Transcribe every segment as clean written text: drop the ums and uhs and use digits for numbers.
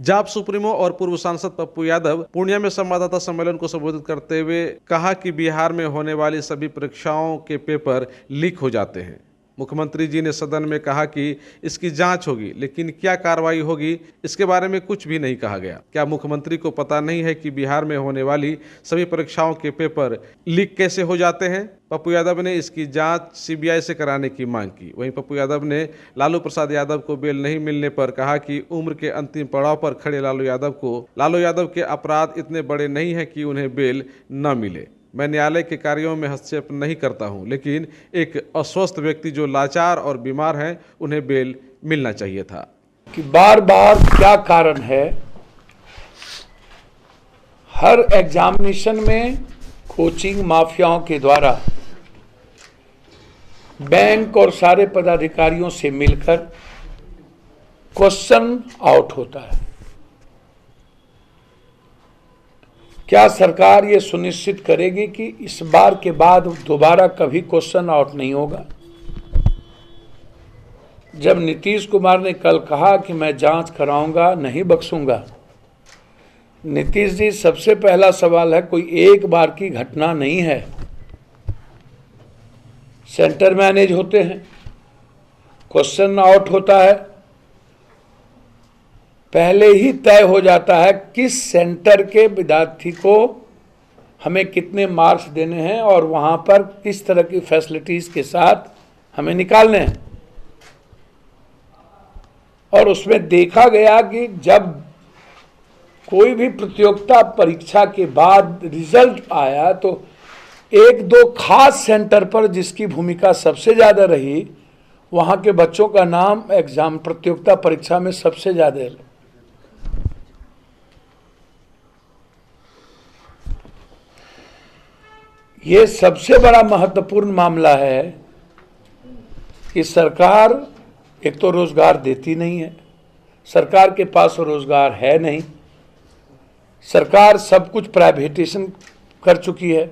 जाप सुप्रीमो और पूर्व सांसद पप्पू यादव पूर्णिया में संवाददाता सम्मेलन को संबोधित करते हुए कहा कि बिहार में होने वाली सभी परीक्षाओं के पेपर लीक हो जाते हैं। मुख्यमंत्री जी ने सदन में कहा कि इसकी जांच होगी, लेकिन क्या कार्रवाई होगी इसके बारे में कुछ भी नहीं कहा गया। क्या मुख्यमंत्री को पता नहीं है कि बिहार में होने वाली सभी परीक्षाओं के पेपर लीक कैसे हो जाते हैं? पप्पू यादव ने इसकी जांच सीबीआई से कराने की मांग की। वहीं पप्पू यादव ने लालू प्रसाद यादव को बेल नहीं मिलने पर कहा कि उम्र के अंतिम पड़ाव पर खड़े लालू यादव के अपराध इतने बड़े नहीं हैं कि उन्हें बेल न मिले। मैं न्यायालय के कार्यों में हस्तक्षेप नहीं करता हूं, लेकिन एक अस्वस्थ व्यक्ति जो लाचार और बीमार हैं उन्हें बेल मिलना चाहिए था। कि बार बार क्या कारण है, हर एग्जामिनेशन में कोचिंग माफियाओं के द्वारा बैंक और सारे पदाधिकारियों से मिलकर क्वेश्चन आउट होता है। क्या सरकार ये सुनिश्चित करेगी कि इस बार के बाद दोबारा कभी क्वेश्चन आउट नहीं होगा? जब नीतीश कुमार ने कल कहा कि मैं जांच कराऊंगा, नहीं बख्शूंगा, नीतीश जी सबसे पहला सवाल है, कोई एक बार की घटना नहीं है। सेंटर मैनेज होते हैं, क्वेश्चन आउट होता है, पहले ही तय हो जाता है किस सेंटर के विद्यार्थी को हमें कितने मार्क्स देने हैं और वहां पर किस तरह की फैसिलिटीज के साथ हमें निकालने हैं। और उसमें देखा गया कि जब कोई भी प्रतियोगिता परीक्षा के बाद रिजल्ट आया तो एक दो खास सेंटर पर जिसकी भूमिका सबसे ज्यादा रही, वहां के बच्चों का नाम एग्जाम प्रतियोगिता परीक्षा में सबसे ज्यादा है। ये सबसे बड़ा महत्वपूर्ण मामला है कि सरकार एक तो रोजगार देती नहीं है, सरकार के पास रोजगार है नहीं, सरकार सब कुछ प्राइवेटाइजेशन कर चुकी है।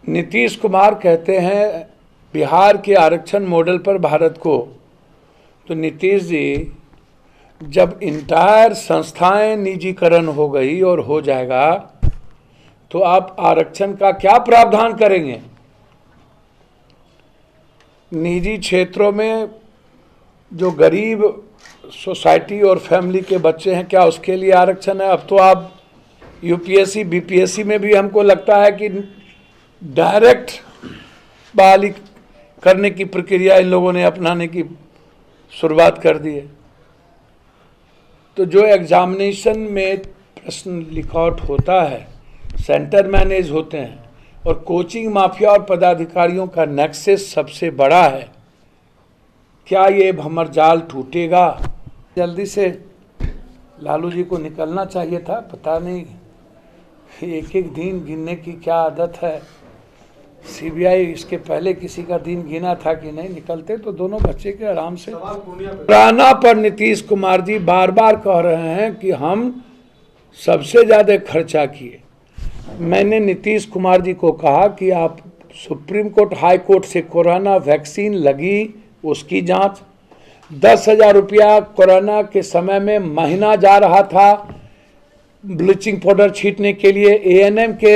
नीतीश कुमार कहते हैं बिहार के आरक्षण मॉडल पर भारत को, तो नीतीश जी जब इंटायर संस्थाएं निजीकरण हो गई और हो जाएगा तो आप आरक्षण का क्या प्रावधान करेंगे? निजी क्षेत्रों में जो गरीब सोसाइटी और फैमिली के बच्चे हैं, क्या उसके लिए आरक्षण है? अब तो आप यूपीएससी बीपीएससी में भी हमको लगता है कि डायरेक्ट बहाली करने की प्रक्रिया इन लोगों ने अपनाने की शुरुआत कर दी है। तो जो एग्जामिनेशन में प्रश्न लिख आउट होता है, सेंटर मैनेज होते हैं और कोचिंग माफिया और पदाधिकारियों का नेक्सस सबसे बड़ा है। क्या ये भंवर जाल टूटेगा? जल्दी से लालू जी को निकलना चाहिए था, पता नहीं एक एक दिन गिनने की क्या आदत है। सीबीआई इसके पहले किसी का दिन गिना था कि नहीं, निकलते तो दोनों बच्चे के आराम से। राणा पर नीतीश कुमार जी बार बार कह रहे हैं कि हम सबसे ज्यादा खर्चा किए। मैंने नीतीश कुमार जी को कहा कि आप सुप्रीम कोर्ट हाई कोर्ट से कोरोना वैक्सीन लगी उसकी जांच, 10,000 रुपया कोरोना के समय में महीना जा रहा था ब्लीचिंग पाउडर छींटने के लिए, एएनएम के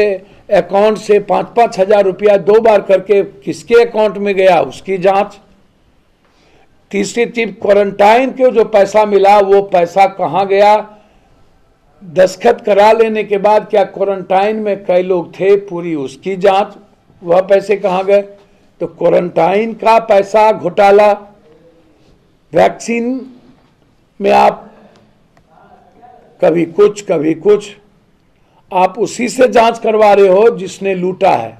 अकाउंट से 5-5 हजार रुपया 2 बार करके किसके अकाउंट में गया उसकी जांच। तीसरी चीज, क्वारंटाइन के जो पैसा मिला वो पैसा कहां गया? दस्तखत करा लेने के बाद क्या क्वारंटाइन में कई लोग थे, पूरी उसकी जांच, वह पैसे कहां गए? तो क्वारंटाइन का पैसा घोटाला, वैक्सीन में आप कभी कुछ कभी कुछ, आप उसी से जांच करवा रहे हो जिसने लूटा है।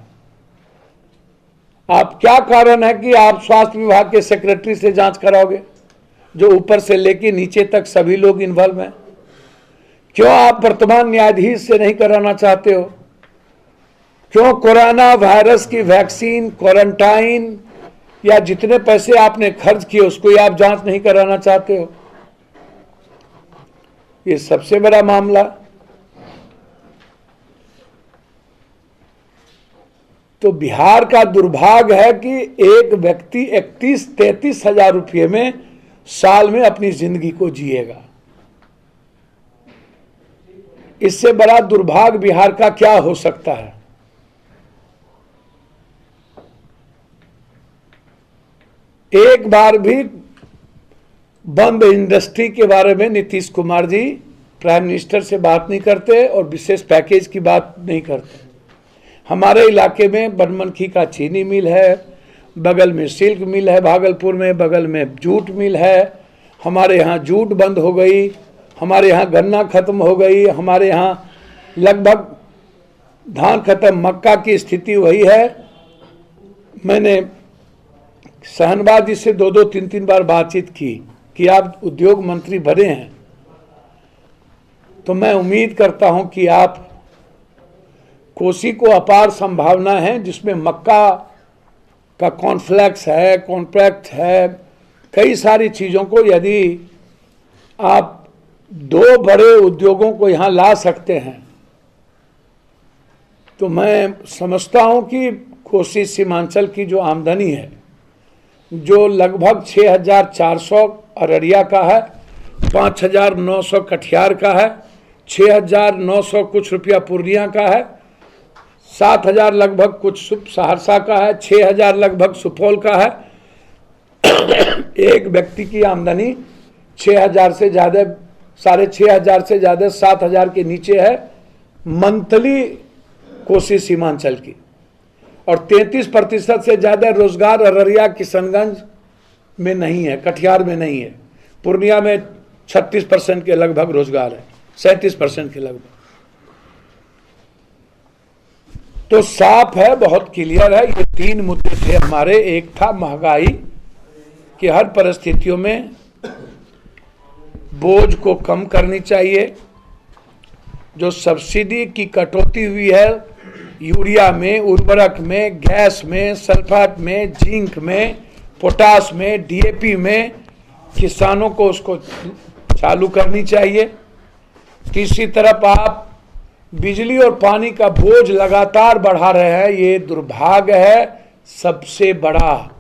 आप क्या कारण है कि आप स्वास्थ्य विभाग के सेक्रेटरी से जांच कराओगे जो ऊपर से लेके नीचे तक सभी लोग इन्वॉल्व हैं? क्यों आप वर्तमान न्यायाधीश से नहीं कराना चाहते हो? क्यों कोरोना वायरस की वैक्सीन, क्वारंटाइन या जितने पैसे आपने खर्च किए उसको आप जांच नहीं कराना चाहते हो? ये सबसे बड़ा मामला। तो बिहार का दुर्भाग्य है कि एक व्यक्ति 31-33 हजार रुपये में साल में अपनी जिंदगी को जिएगा। इससे बड़ा दुर्भाग्य बिहार का क्या हो सकता है। एक बार भी बंद इंडस्ट्री के बारे में नीतीश कुमार जी प्राइम मिनिस्टर से बात नहीं करते और विशेष पैकेज की बात नहीं करते। हमारे इलाके में बनमनखी का चीनी मिल है, बगल में सिल्क मिल है भागलपुर में, बगल में जूट मिल है। हमारे यहाँ जूट बंद हो गई, हमारे यहाँ गन्ना खत्म हो गई, हमारे यहाँ लगभग धान खत्म, मक्का की स्थिति वही है। मैंने शहनवाज जी से 2-2, 3-3 बार बातचीत की कि आप उद्योग मंत्री बने हैं, तो मैं उम्मीद करता हूं कि आप कोसी को अपार संभावना है, जिसमें मक्का का कॉर्नफ्लेक्स है, कॉन्ट्रैक्ट है, कई सारी चीज़ों को यदि आप 2 बड़े उद्योगों को यहाँ ला सकते हैं तो मैं समझता हूँ कि कोसी सीमांचल की जो आमदनी है, जो लगभग 6,400 अररिया का है, 5,900 कटिहार का है, 6,900 कुछ रुपया पूर्णिया का है, 7,000 लगभग कुछ सहरसा का है, 6,000 लगभग सुपौल का है। एक व्यक्ति की आमदनी 6,000 से ज़्यादा, 6,500 से ज़्यादा, 7,000 के नीचे है मंथली कोसी सीमांचल की। और 33% से ज़्यादा रोजगार अररिया किशनगंज में नहीं है, कटिहार में नहीं है। पूर्णिया में 36% के लगभग रोजगार है, 37% के लगभग। तो साफ है, बहुत क्लियर है। ये 3 मुद्दे थे हमारे। एक था महंगाई कि हर परिस्थितियों में बोझ को कम करनी चाहिए। जो सब्सिडी की कटौती हुई है यूरिया में, उर्वरक में, गैस में, सल्फेट में, जिंक में, पोटास में, डीएपी में, किसानों को उसको चालू करनी चाहिए। तीसरी तरफ आप बिजली और पानी का बोझ लगातार बढ़ा रहे हैं, ये दुर्भाग्य है। सबसे बड़ा